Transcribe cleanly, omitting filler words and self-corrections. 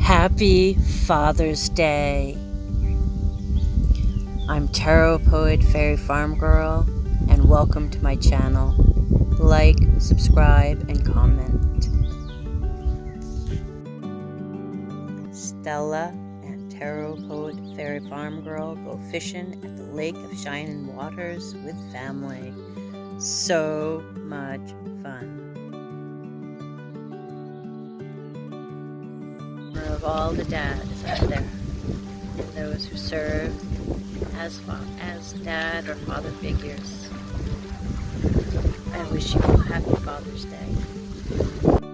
Happy Father's Day. I'm Tarot Poet Fairy Farm Girl, and welcome to my channel. Like, subscribe, and comment. Stella and Tarot Poet Fairy Farm Girl go fishing at the Lake of Shining Waters with family. So much fun. Of all the dads out there, and those who serve as dad or father figures, I wish you a happy Father's Day.